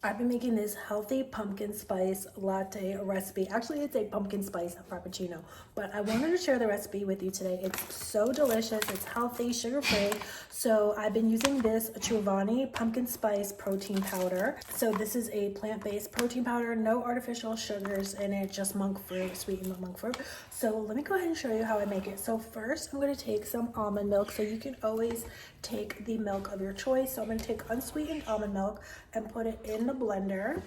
I've been making this healthy pumpkin spice latte recipe. Actually, it's a pumpkin spice frappuccino, but I wanted to share the recipe with you today. It's so delicious. It's healthy, sugar-free. So I've been using this Chobani pumpkin spice protein powder. So this is a plant-based protein powder, no artificial sugars in it, just monk fruit, sweetened monk fruit. So let me go ahead and show you how I make it. So first, I'm going to take some almond milk. So you can always take the milk of your choice. So I'm going to take unsweetened almond milk and put it in the blender.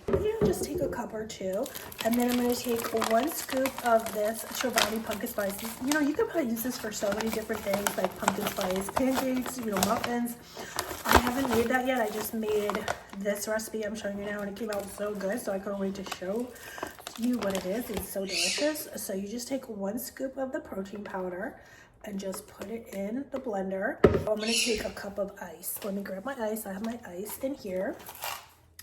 Just take a cup or two, and then I'm going to take 1 scoop of this Chobani pumpkin spice. You know, you can probably use this for so many different things, like pumpkin spice pancakes, you know, muffins. I haven't made that yet. I just made this recipe I'm showing you now, and it came out so good, so I couldn't wait to show you what it is. It's so delicious. So you just take 1 scoop of the protein powder and just put it in the blender. I'm gonna take a cup of ice. Let me grab my ice. I have my ice in here.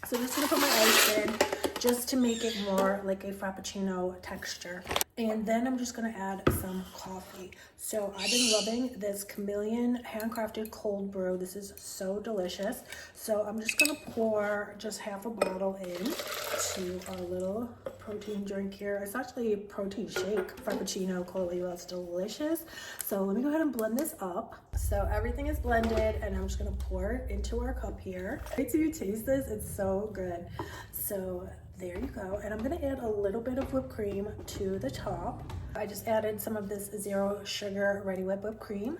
So I'm just gonna put my ice in just to make it more like a frappuccino texture. And then I'm just gonna add some coffee. So I've been loving this Chameleon handcrafted cold brew. This is so delicious. So I'm just gonna pour just half a bottle in to our little protein drink here. It's actually a protein shake frappuccino cold. That's delicious. So let me go ahead and blend this up. So everything is blended, and I'm just gonna pour it into our cup here. Wait till you taste this. It's so good. So there you go. And I'm gonna add a little bit of whipped cream to the top. I just added some of this 0 sugar Ready whipped cream,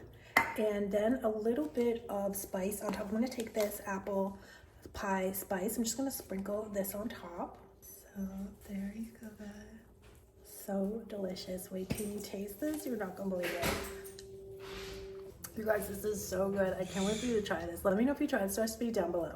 and then a little bit of spice on top. I'm gonna take this apple pie spice. I'm just gonna sprinkle this on top. So there you go, guys. So delicious. Wait till you taste this. You're not gonna believe it. You guys, this is so good. I can't wait for you to try this. Let me know if you try this recipe down below.